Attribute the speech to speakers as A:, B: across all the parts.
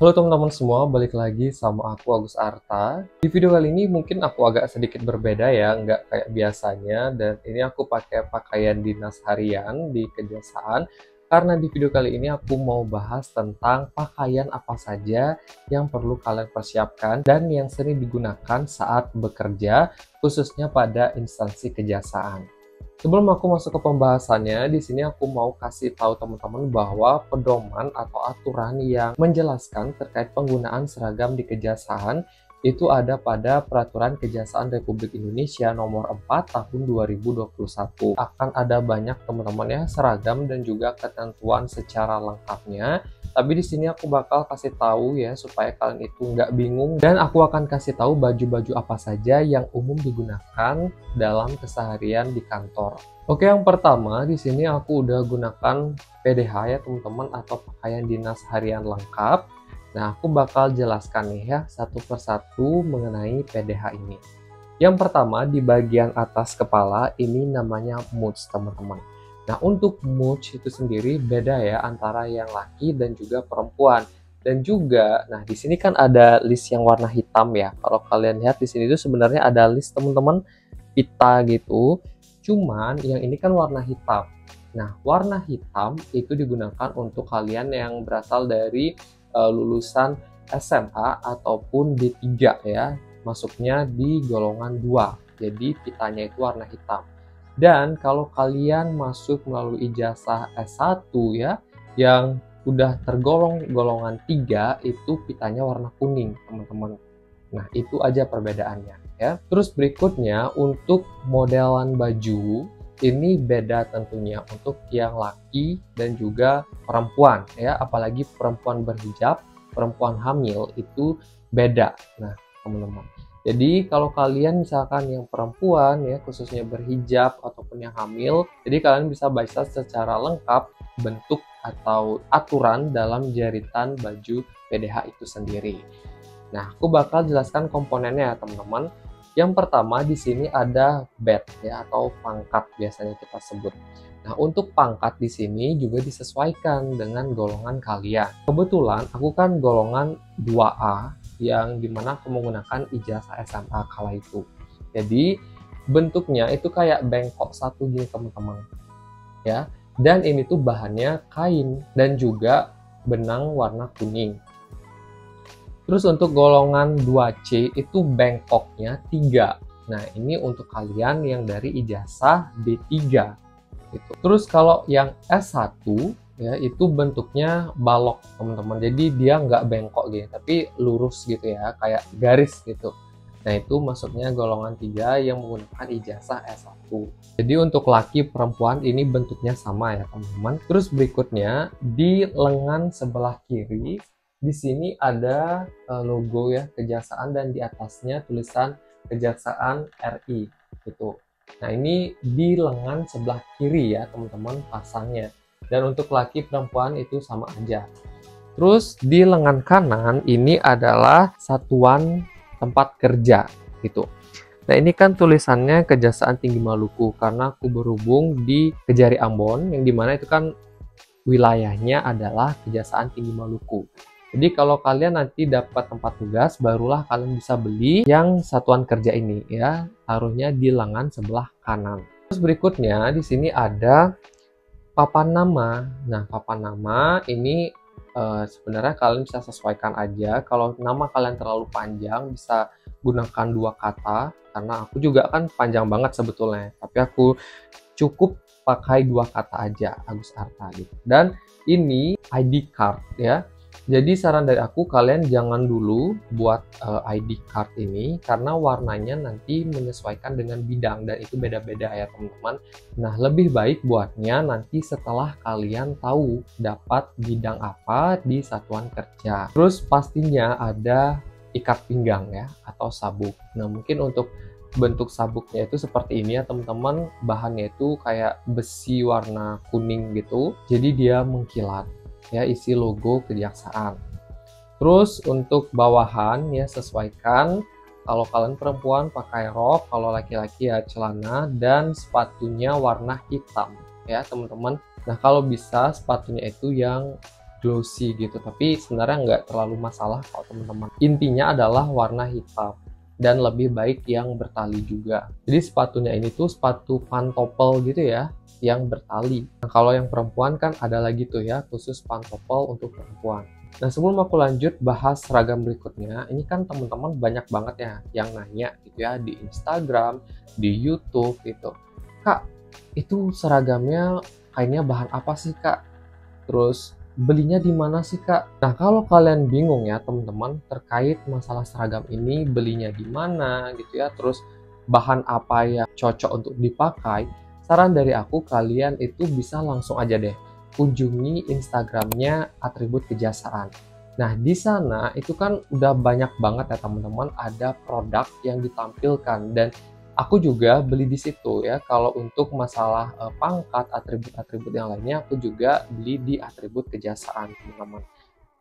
A: Halo teman-teman semua, balik lagi sama aku Agus Arta. Di video kali ini mungkin aku agak sedikit berbeda ya, nggak kayak biasanya. Dan ini aku pakai pakaian dinas harian di kejaksaan. Karena di video kali ini aku mau bahas tentang pakaian apa saja yang perlu kalian persiapkan dan yang sering digunakan saat bekerja, khususnya pada instansi kejaksaan. Sebelum aku masuk ke pembahasannya, di sini aku mau kasih tahu teman-teman bahwa pedoman atau aturan yang menjelaskan terkait penggunaan seragam di kejaksaan itu ada pada Peraturan Kejaksaan Republik Indonesia Nomor 4 Tahun 2021. Akan ada banyak teman-teman ya seragam dan juga ketentuan secara lengkapnya. Tapi di sini aku bakal kasih tahu ya supaya kalian itu nggak bingung, dan aku akan kasih tahu baju-baju apa saja yang umum digunakan dalam keseharian di kantor. Oke, yang pertama di sini aku udah gunakan PDH ya teman-teman, atau pakaian dinas harian lengkap. Nah, aku bakal jelaskan nih ya satu persatu mengenai PDH ini. Yang pertama di bagian atas kepala ini namanya muts teman-teman. Nah, untuk muts itu sendiri beda ya antara yang laki dan juga perempuan. Dan juga, nah di sini kan ada list yang warna hitam ya. Kalau kalian lihat di sini itu sebenarnya ada list teman-teman pita gitu. Cuman yang ini kan warna hitam. Nah, warna hitam itu digunakan untuk kalian yang berasal dari lulusan SMA ataupun D3 ya. Masuknya di golongan 2. Jadi pitanya itu warna hitam. Dan kalau kalian masuk melalui ijazah S1 ya, yang udah tergolong golongan 3, itu pitanya warna kuning, teman-teman. Nah, itu aja perbedaannya ya. Terus berikutnya untuk modelan baju, ini beda tentunya untuk yang laki dan juga perempuan ya, apalagi perempuan berhijab, perempuan hamil itu beda. Nah, teman-teman. Jadi kalau kalian misalkan yang perempuan ya, khususnya berhijab ataupun yang hamil, jadi kalian bisa baca secara lengkap bentuk atau aturan dalam jeritan baju PDH itu sendiri. Nah, aku bakal jelaskan komponennya ya teman-teman. Yang pertama di sini ada badge ya, atau pangkat biasanya kita sebut. Nah, untuk pangkat di sini juga disesuaikan dengan golongan kalian. Kebetulan aku kan golongan 2A, yang dimana aku menggunakan ijazah SMA kala itu. Jadi bentuknya itu kayak bengkok satu gini teman-teman ya, dan ini tuh bahannya kain dan juga benang warna kuning. Terus untuk golongan 2C itu bengkoknya 3. Nah, ini untuk kalian yang dari ijazah D3 gitu. Terus kalau yang S1 ya, itu bentuknya balok teman-teman, jadi dia nggak bengkok gitu tapi lurus gitu ya, kayak garis gitu. Nah, itu masuknya golongan 3 yang menggunakan ijazah S1. Jadi untuk laki perempuan ini bentuknya sama ya teman-teman. Terus berikutnya di lengan sebelah kiri di sini ada logo ya kejaksaan, dan di atasnya tulisan Kejaksaan RI gitu. Nah, ini di lengan sebelah kiri ya teman-teman pasangnya. Dan untuk laki perempuan itu sama aja. Terus di lengan kanan ini adalah satuan tempat kerja gitu. Nah, ini kan tulisannya Kejaksaan Tinggi Maluku karena aku berhubung di Kejari Ambon, yang dimana itu kan wilayahnya adalah Kejaksaan Tinggi Maluku. Jadi kalau kalian nanti dapat tempat tugas, barulah kalian bisa beli yang satuan kerja ini ya, taruhnya di lengan sebelah kanan. Terus berikutnya di sini ada papan nama. Nah, papan nama ini sebenarnya kalian bisa sesuaikan aja. Kalau nama kalian terlalu panjang bisa gunakan 2 kata, karena aku juga kan panjang banget sebetulnya, tapi aku cukup pakai 2 kata aja, Agus Arta gitu. Dan ini ID card ya. Jadi saran dari aku, kalian jangan dulu buat ID card ini karena warnanya nanti menyesuaikan dengan bidang dan itu beda-beda ya teman-teman. Nah, lebih baik buatnya nanti setelah kalian tahu dapat bidang apa di satuan kerja. Terus pastinya ada ikat pinggang ya, atau sabuk. Nah, mungkin untuk bentuk sabuknya itu seperti ini ya teman-teman. Bahannya itu kayak besi warna kuning gitu. Jadi dia mengkilat ya, isi logo kejaksaan. Terus untuk bawahan ya sesuaikan, kalau kalian perempuan pakai rok, kalau laki-laki ya celana, dan sepatunya warna hitam ya teman-teman. Nah, kalau bisa sepatunya itu yang glossy gitu, tapi sebenarnya nggak terlalu masalah kalau teman-teman. Intinya adalah warna hitam dan lebih baik yang bertali juga. Jadi sepatunya ini tuh sepatu pantopel gitu ya, yang bertali. Nah, kalau yang perempuan kan ada lagi tuh ya, khusus pantopel untuk perempuan. Nah, sebelum aku lanjut bahas seragam berikutnya, ini kan teman-teman banyak banget ya yang nanya gitu ya di Instagram, di YouTube gitu. Kak, itu seragamnya kainnya bahan apa sih, Kak? Terus belinya di mana sih, Kak? Nah, kalau kalian bingung ya teman-teman terkait masalah seragam ini belinya di mana gitu ya, terus bahan apa yang cocok untuk dipakai, saran dari aku kalian itu bisa langsung aja deh kunjungi Instagramnya Atribut Kejasaan. Nah, di sana itu kan udah banyak banget ya teman-teman, ada produk yang ditampilkan dan aku juga beli di situ ya. Kalau untuk masalah pangkat, atribut-atribut yang lainnya, aku juga beli di Atribut Kejasaan, teman-teman.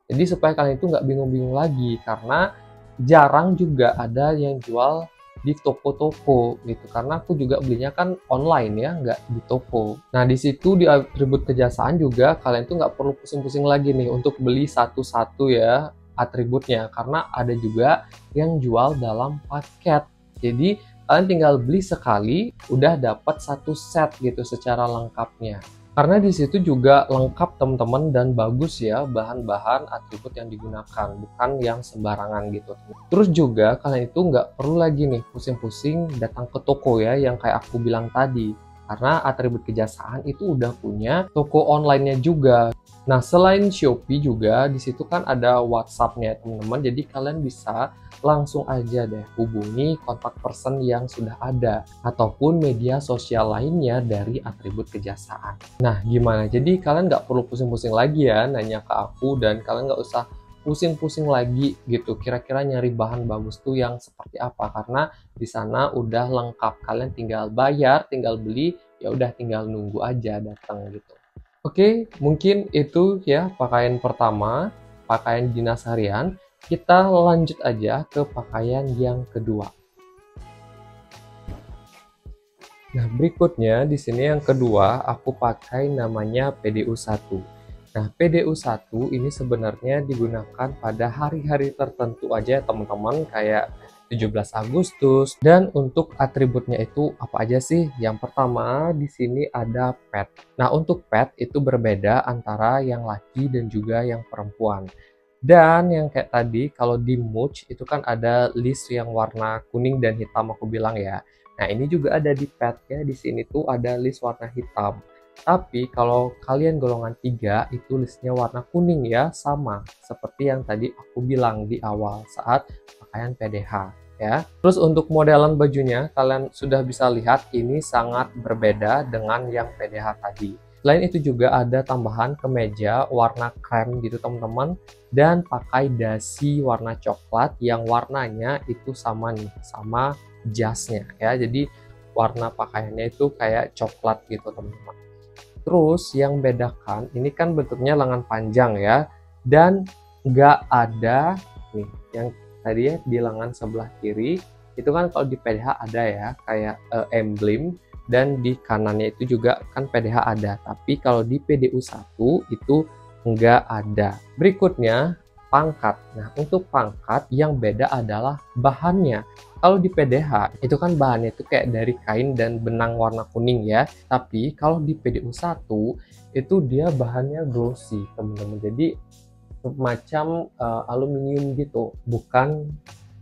A: Jadi supaya kalian itu nggak bingung-bingung lagi, karena jarang juga ada yang jual di toko-toko gitu. Karena aku juga belinya kan online ya, nggak di toko. Nah, di situ di Atribut Kejasaan juga kalian tuh nggak perlu pusing-pusing lagi nih untuk beli satu-satu ya atributnya, karena ada juga yang jual dalam paket. Jadi kalian tinggal beli sekali, udah dapat satu set gitu secara lengkapnya. Karena di situ juga lengkap teman-teman dan bagus ya bahan-bahan atribut yang digunakan, bukan yang sembarangan gitu. Terus juga kalian itu nggak perlu lagi nih pusing-pusing datang ke toko ya yang kayak aku bilang tadi. Karena Atribut Kejasaan itu udah punya toko online-nya juga. Nah, selain Shopee juga di situ kan ada WhatsApp-nya teman-teman. Jadi kalian bisa langsung aja deh hubungi kontak person yang sudah ada ataupun media sosial lainnya dari Atribut Kejasaan. Nah, gimana? Jadi kalian nggak perlu pusing-pusing lagi ya nanya ke aku, dan kalian nggak usah pusing-pusing lagi gitu kira-kira nyari bahan bagus tuh yang seperti apa, karena di sana udah lengkap. Kalian tinggal bayar, tinggal beli, ya udah tinggal nunggu aja datang gitu. Oke, mungkin itu ya pakaian pertama, pakaian dinas harian. Kita lanjut aja ke pakaian yang kedua. Nah, berikutnya di sini yang kedua aku pakai namanya PDU1. Nah, PDU1 ini sebenarnya digunakan pada hari-hari tertentu aja teman-teman, kayak 17 Agustus. Dan untuk atributnya itu apa aja sih? Yang pertama di sini ada pet. Nah, untuk pet itu berbeda antara yang laki dan juga yang perempuan. Dan yang kayak tadi kalau di Muj itu kan ada list yang warna kuning dan hitam aku bilang ya. Nah, ini juga ada di pet ya. Di sini tuh ada list warna hitam. Tapi kalau kalian golongan 3 itu listnya warna kuning ya, sama seperti yang tadi aku bilang di awal saat pakaian PDH ya. Terus untuk modelan bajunya kalian sudah bisa lihat ini sangat berbeda dengan yang PDH tadi. Selain itu juga ada tambahan kemeja warna krem gitu teman-teman, dan pakai dasi warna coklat yang warnanya itu sama nih sama jasnya ya. Jadi warna pakaiannya itu kayak coklat gitu teman-teman. Terus yang bedakan ini kan bentuknya lengan panjang ya, dan nggak ada nih yang tadi ya di lengan sebelah kiri itu kan kalau di PDH ada ya kayak emblem, dan di kanannya itu juga kan PDH ada, tapi kalau di PDU1 itu nggak ada. Berikutnya pangkat. Nah, untuk pangkat yang beda adalah bahannya. Kalau di PDH itu kan bahannya itu kayak dari kain dan benang warna kuning ya, tapi kalau di PDU1 itu dia bahannya glossy teman-teman, jadi semacam aluminium gitu, bukan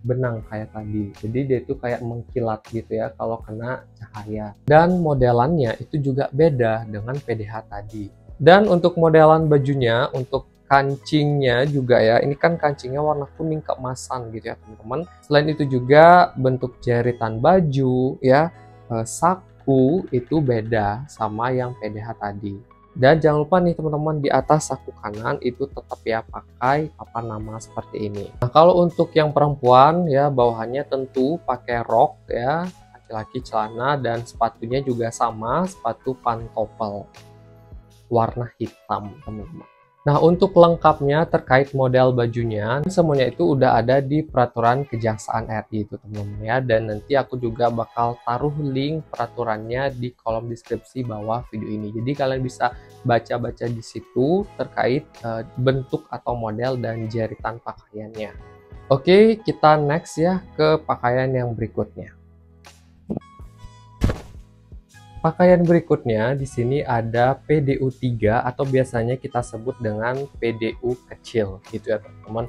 A: benang kayak tadi. Jadi dia itu kayak mengkilat gitu ya kalau kena cahaya. Dan modelannya itu juga beda dengan PDH tadi. Dan untuk modelan bajunya, untuk kancingnya juga ya, ini kan kancingnya warna kuning keemasan gitu ya teman-teman. Selain itu juga bentuk jeritan baju ya, saku itu beda sama yang PDH tadi. Dan jangan lupa nih teman-teman, di atas saku kanan itu tetap ya pakai papan nama seperti ini. Nah, kalau untuk yang perempuan ya bawahannya tentu pakai rok ya, laki-laki celana, dan sepatunya juga sama, sepatu pantopel warna hitam teman-teman. Nah, untuk lengkapnya terkait model bajunya, semuanya itu udah ada di peraturan Kejaksaan RI itu teman-teman ya. Dan nanti aku juga bakal taruh link peraturannya di kolom deskripsi bawah video ini. Jadi kalian bisa baca-baca di situ terkait bentuk atau model dan jeritan pakaiannya. Oke, kita next ya ke pakaian yang berikutnya. Pakaian berikutnya di sini ada PDU 3 atau biasanya kita sebut dengan PDU kecil gitu ya teman-teman.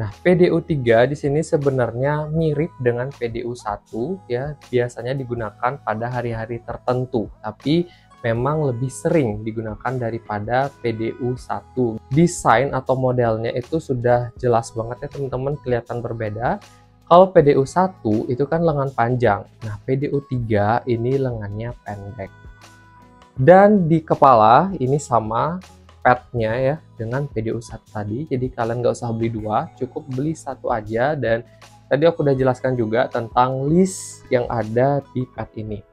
A: Nah, PDU 3 di sini sebenarnya mirip dengan PDU 1 ya, biasanya digunakan pada hari-hari tertentu, tapi memang lebih sering digunakan daripada PDU 1. Desain atau modelnya itu sudah jelas banget ya teman-teman, kelihatan berbeda. Kalau PDU 1 itu kan lengan panjang. Nah, PDU 3 ini lengannya pendek. Dan di kepala ini sama padnya ya dengan PDU 1 tadi. Jadi kalian nggak usah beli dua, cukup beli satu aja. Dan tadi aku udah jelaskan juga tentang list yang ada di pad ini.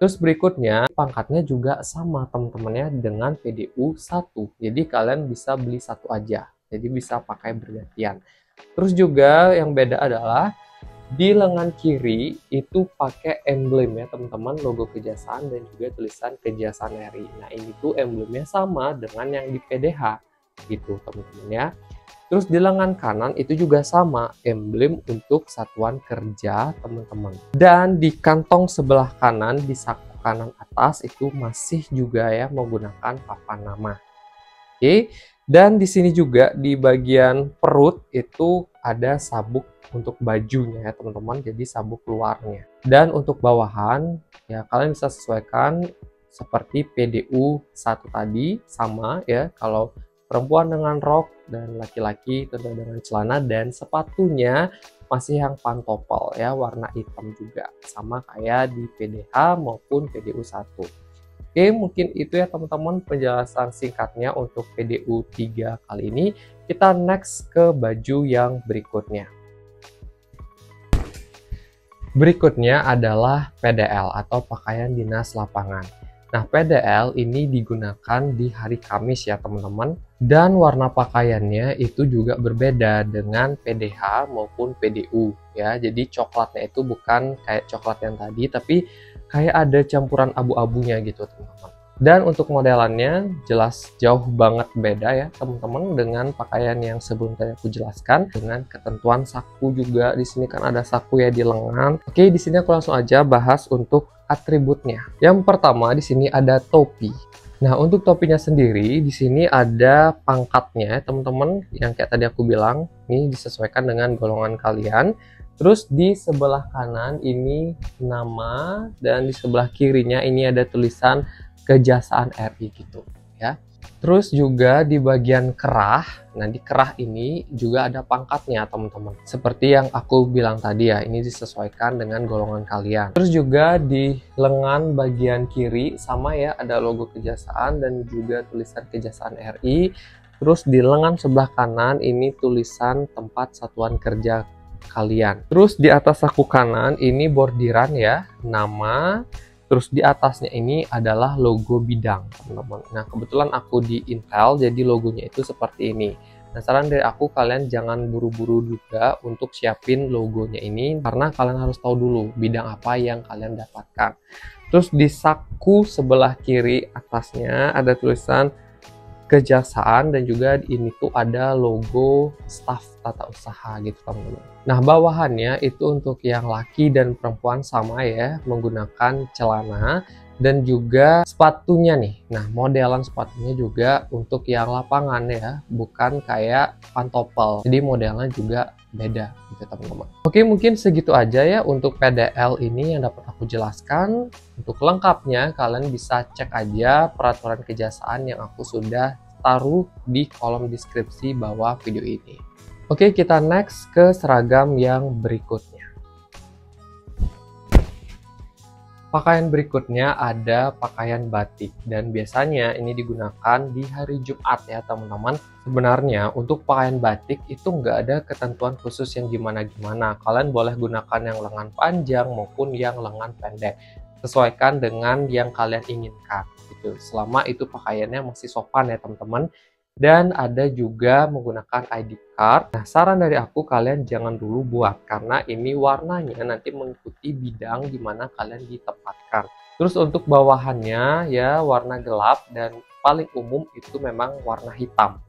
A: Terus berikutnya pangkatnya juga sama teman-temannya dengan PDU 1. Jadi kalian bisa beli satu aja. Jadi bisa pakai bergantian. Terus juga yang beda adalah di lengan kiri itu pakai emblem ya teman-teman, logo Kejaksaan dan juga tulisan Kejaksaan RI. Nah ini tuh emblemnya sama dengan yang di PDH gitu teman-teman ya. Terus di lengan kanan itu juga sama, emblem untuk Satuan Kerja teman-teman. Dan di kantong sebelah kanan di saku kanan atas itu masih juga ya menggunakan papan nama. Oke. Dan di sini juga di bagian perut itu ada sabuk untuk bajunya ya teman-teman, jadi sabuk luarnya. Dan untuk bawahan ya kalian bisa sesuaikan seperti PDU 1 tadi, sama ya, kalau perempuan dengan rok dan laki-laki tentu dengan celana, dan sepatunya masih yang pantopel ya, warna hitam juga, sama kayak di PDH maupun PDU 1. Oke, mungkin itu ya teman-teman penjelasan singkatnya untuk PDU 3 kali ini. Kita next ke baju yang berikutnya. Berikutnya adalah PDL atau pakaian dinas lapangan. Nah, PDL ini digunakan di hari Kamis ya teman-teman. Dan warna pakaiannya itu juga berbeda dengan PDH maupun PDU ya. Jadi coklatnya itu bukan kayak coklat yang tadi, tapi kayak ada campuran abu-abunya gitu teman-teman. Dan untuk modelannya jelas jauh banget beda ya teman-teman dengan pakaian yang sebelum tadi aku jelaskan, dengan ketentuan saku juga. Di sini kan ada saku ya di lengan. Oke, di sini aku langsung aja bahas untuk atributnya. Yang pertama di sini ada topi. Nah, untuk topinya sendiri di sini ada pangkatnya teman-teman, yang kayak tadi aku bilang, ini disesuaikan dengan golongan kalian. Terus di sebelah kanan ini nama, dan di sebelah kirinya ini ada tulisan Kejaksaan RI gitu ya. Terus juga di bagian kerah, nah di kerah ini juga ada pangkatnya teman-teman. Seperti yang aku bilang tadi ya, ini disesuaikan dengan golongan kalian. Terus juga di lengan bagian kiri sama ya, ada logo Kejaksaan dan juga tulisan Kejaksaan RI. Terus di lengan sebelah kanan ini tulisan tempat satuan kerja kalian. Terus di atas saku kanan ini bordiran ya, nama. Terus di atasnya ini adalah logo bidang teman-teman. Nah kebetulan aku di Intel jadi logonya itu seperti ini. Nah saran dari aku, kalian jangan buru-buru juga untuk siapin logonya ini, karena kalian harus tahu dulu bidang apa yang kalian dapatkan. Terus di saku sebelah kiri atasnya ada tulisan Kejaksaan, dan juga ini tuh ada logo staf tata usaha gitu teman-teman. Nah bawahannya itu untuk yang laki dan perempuan sama ya, menggunakan celana dan juga sepatunya nih. Nah modelan sepatunya juga untuk yang lapangan ya, bukan kayak pantopel. Jadi modelnya juga beda gitu teman-teman. Oke, mungkin segitu aja ya untuk PDL ini yang dapat aku jelaskan. Untuk lengkapnya kalian bisa cek aja peraturan Kejaksaan yang aku sudah taruh di kolom deskripsi bawah video ini. Oke, kita next ke seragam yang berikutnya. Pakaian berikutnya ada pakaian batik, dan biasanya ini digunakan di hari Jumat ya teman-teman. Sebenarnya untuk pakaian batik itu nggak ada ketentuan khusus yang gimana-gimana. Kalian boleh gunakan yang lengan panjang maupun yang lengan pendek. Sesuaikan dengan yang kalian inginkan gitu. Selama itu pakaiannya masih sopan ya teman-teman. Dan ada juga menggunakan ID card. Nah, saran dari aku kalian jangan dulu buat karena ini warnanya nanti mengikuti bidang di mana kalian ditempatkan. Terus untuk bawahannya ya warna gelap dan paling umum itu memang warna hitam.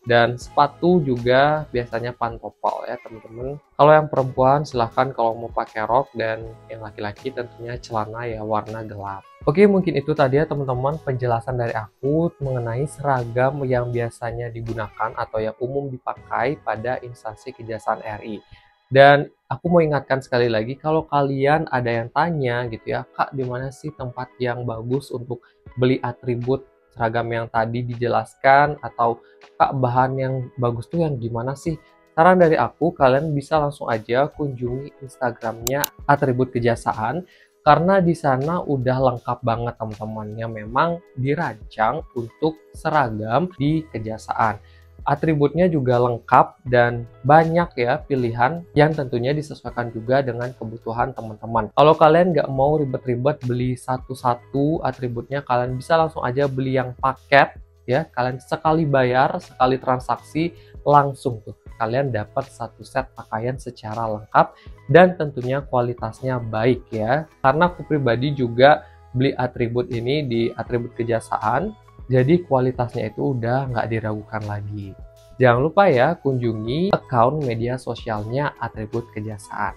A: Dan sepatu juga biasanya pantopel ya teman-teman. Kalau yang perempuan silahkan kalau mau pakai rok, dan yang laki-laki tentunya celana ya warna gelap. Oke, mungkin itu tadi ya teman-teman penjelasan dari aku mengenai seragam yang biasanya digunakan atau yang umum dipakai pada instansi Kejaksaan RI. Dan aku mau ingatkan sekali lagi, kalau kalian ada yang tanya gitu ya, Kak, di mana sih tempat yang bagus untuk beli atribut seragam yang tadi dijelaskan, atau Kak, bahan yang bagus tuh yang gimana sih? Saran dari aku, kalian bisa langsung aja kunjungi Instagramnya Atribut Kejaksaan, karena di sana udah lengkap banget teman-temannya, memang dirancang untuk seragam di Kejaksaan. Atributnya juga lengkap dan banyak ya pilihan yang tentunya disesuaikan juga dengan kebutuhan teman-teman. Kalau kalian nggak mau ribet-ribet beli satu-satu atributnya, kalian bisa langsung aja beli yang paket ya. Kalian sekali bayar, sekali transaksi langsung tuh kalian dapat satu set pakaian secara lengkap dan tentunya kualitasnya baik ya. Karena aku pribadi juga beli atribut ini di Atribut Kejaksaan, jadi kualitasnya itu udah nggak diragukan lagi. Jangan lupa ya kunjungi akun media sosialnya Atribut Kejaksaan.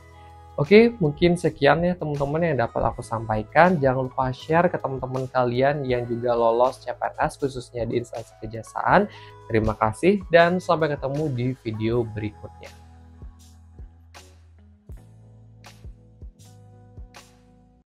A: Oke, mungkin sekian ya teman-teman yang dapat aku sampaikan. Jangan lupa share ke teman-teman kalian yang juga lolos CPNS khususnya di instansi kejaksaan. Terima kasih dan sampai ketemu di video berikutnya.